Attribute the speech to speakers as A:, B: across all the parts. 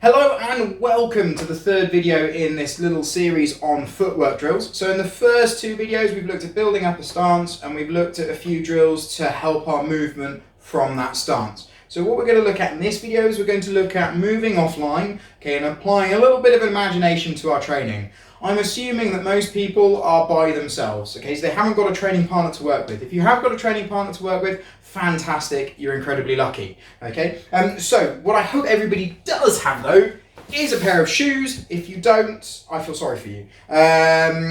A: Hello and welcome to the third video in this little series on footwork drills. So in the first two videos we've looked at building up a stance and we've looked at a few drills to help our movement from that stance. So what we're going to look at in this video is we're going to look at moving offline, okay, and applying a little bit of imagination to our training. I'm assuming that most people are by themselves, okay, so they haven't got a training partner to work with. If you have got a training partner to work with, fantastic, you're incredibly lucky, okay? So what I hope everybody does have though is a pair of shoes. If you don't, I feel sorry for you.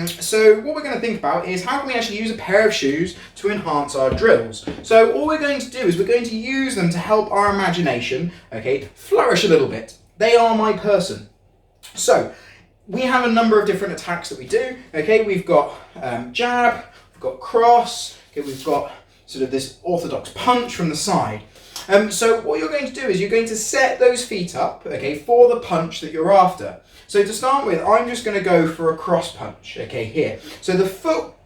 A: So what we're going to think about is how can we actually use a pair of shoes to enhance our drills. So all we're going to do is we're going to use them to help our imagination, okay, flourish a little bit. They are my person. So we have a number of different attacks that we do, okay? We've got jab, we've got cross, okay, we've got sort of this orthodox punch from the side. So what you're going to do is you're going to set those feet up, okay, for the punch that you're after. So to start with, I'm just going to go for a cross punch, okay, here. So the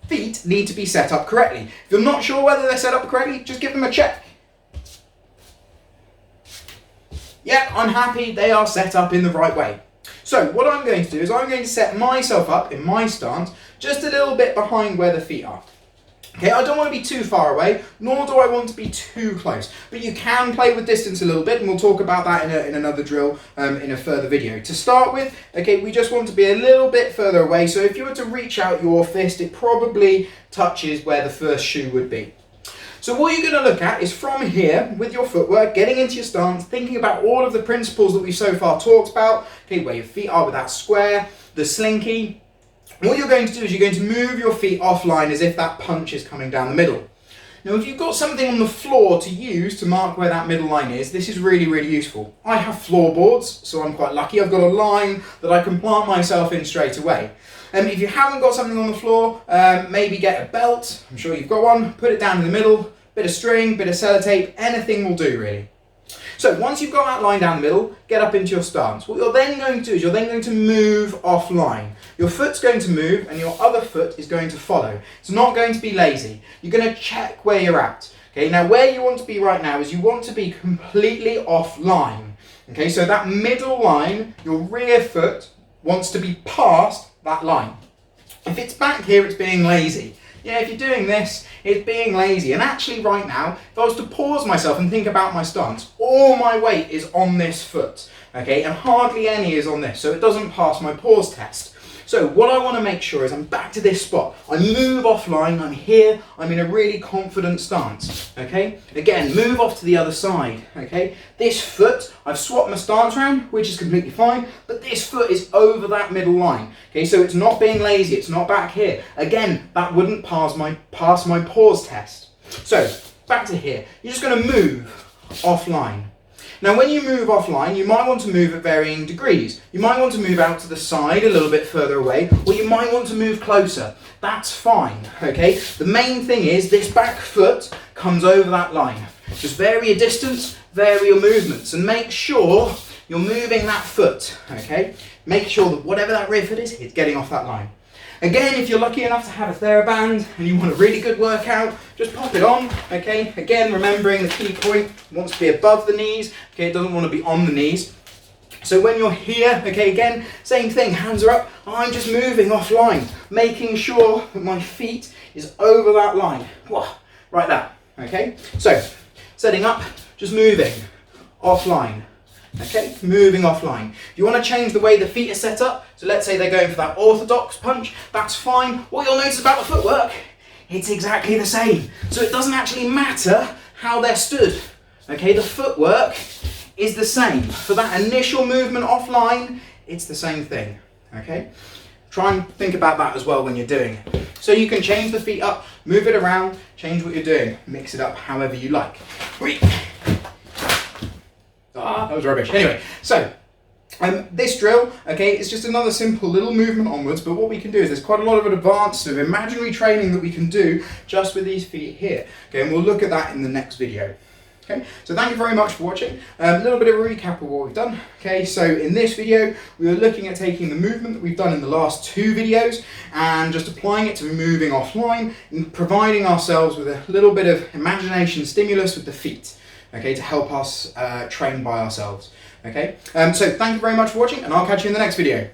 A: feet need to be set up correctly. If you're not sure whether they're set up correctly, just give them a check. Yeah, I'm happy they are set up in the right way. So what I'm going to do is I'm going to set myself up in my stance just a little bit behind where the feet are. Okay, I don't want to be too far away, nor do I want to be too close. But you can play with distance a little bit, and we'll talk about that in another drill in a further video. To start with, okay, we just want to be a little bit further away. So if you were to reach out your fist, it probably touches where the first shoe would be. So what you're going to look at is from here, with your footwork, getting into your stance, thinking about all of the principles that we've so far talked about, okay, where your feet are with that square, the slinky. What you're going to do is you're going to move your feet offline as if that punch is coming down the middle. Now if you've got something on the floor to use to mark where that middle line is, this is really, really useful. I have floorboards, so I'm quite lucky. I've got a line that I can plant myself in straight away. If you haven't got something on the floor, maybe get a belt. I'm sure you've got one. Put it down in the middle, bit of string, bit of sellotape, anything will do really. So once you've got that line down the middle, get up into your stance. What you're then going to do is you're then going to move offline. Your foot's going to move and your other foot is going to follow. It's not going to be lazy. You're going to check where you're at. Okay, now where you want to be right now is you want to be completely offline. Okay, so that middle line, your rear foot wants to be past that line. If it's back here, it's being lazy. Yeah, if you're doing this, it's being lazy. And actually right now, if I was to pause myself and think about my stance, all my weight is on this foot, okay? And hardly any is on this, so it doesn't pass my pause test. So what I want to make sure is I'm back to this spot. I move offline, I'm here, I'm in a really confident stance, okay? Again, move off to the other side, okay? This foot, I've swapped my stance around, which is completely fine, but this foot is over that middle line, okay? So it's not being lazy, it's not back here. Again, that wouldn't pass my pause test. So, back to here. You're just going to move offline. Now when you move offline, you might want to move at varying degrees. You might want to move out to the side a little bit further away, or you might want to move closer. That's fine, okay? The main thing is this back foot comes over that line. Just vary your distance, vary your movements, and make sure you're moving that foot, okay? Make sure that whatever that rear foot is, it's getting off that line. Again, if you're lucky enough to have a TheraBand and you want a really good workout, just pop it on, okay? Again, remembering the key point, it wants to be above the knees, okay? It doesn't want to be on the knees. So when you're here, okay, again, same thing, hands are up, I'm just moving offline, making sure that my feet is over that line. Whoa, like that, okay? So, setting up, just moving offline. Okay, moving offline. If you want to change the way the feet are set up, so let's say they're going for that orthodox punch, that's fine. What you'll notice about the footwork, it's exactly the same. So it doesn't actually matter how they're stood. Okay, the footwork is the same. For that initial movement offline, it's the same thing. Okay, try and think about that as well when you're doing it. So you can change the feet up, move it around, change what you're doing, mix it up however you like. That was rubbish. Anyway, so this drill, okay, is just another simple little movement onwards, but what we can do is there's quite a lot of advanced sort of imaginary training that we can do just with these feet here. Okay, and we'll look at that in the next video. Okay, so thank you very much for watching. A little bit of a recap of what we've done. Okay, so in this video, we were looking at taking the movement that we've done in the last 2 videos and just applying it to moving offline and providing ourselves with a little bit of imagination stimulus with the feet, okay, to help us train by ourselves. Okay, so thank you very much for watching, and I'll catch you in the next video.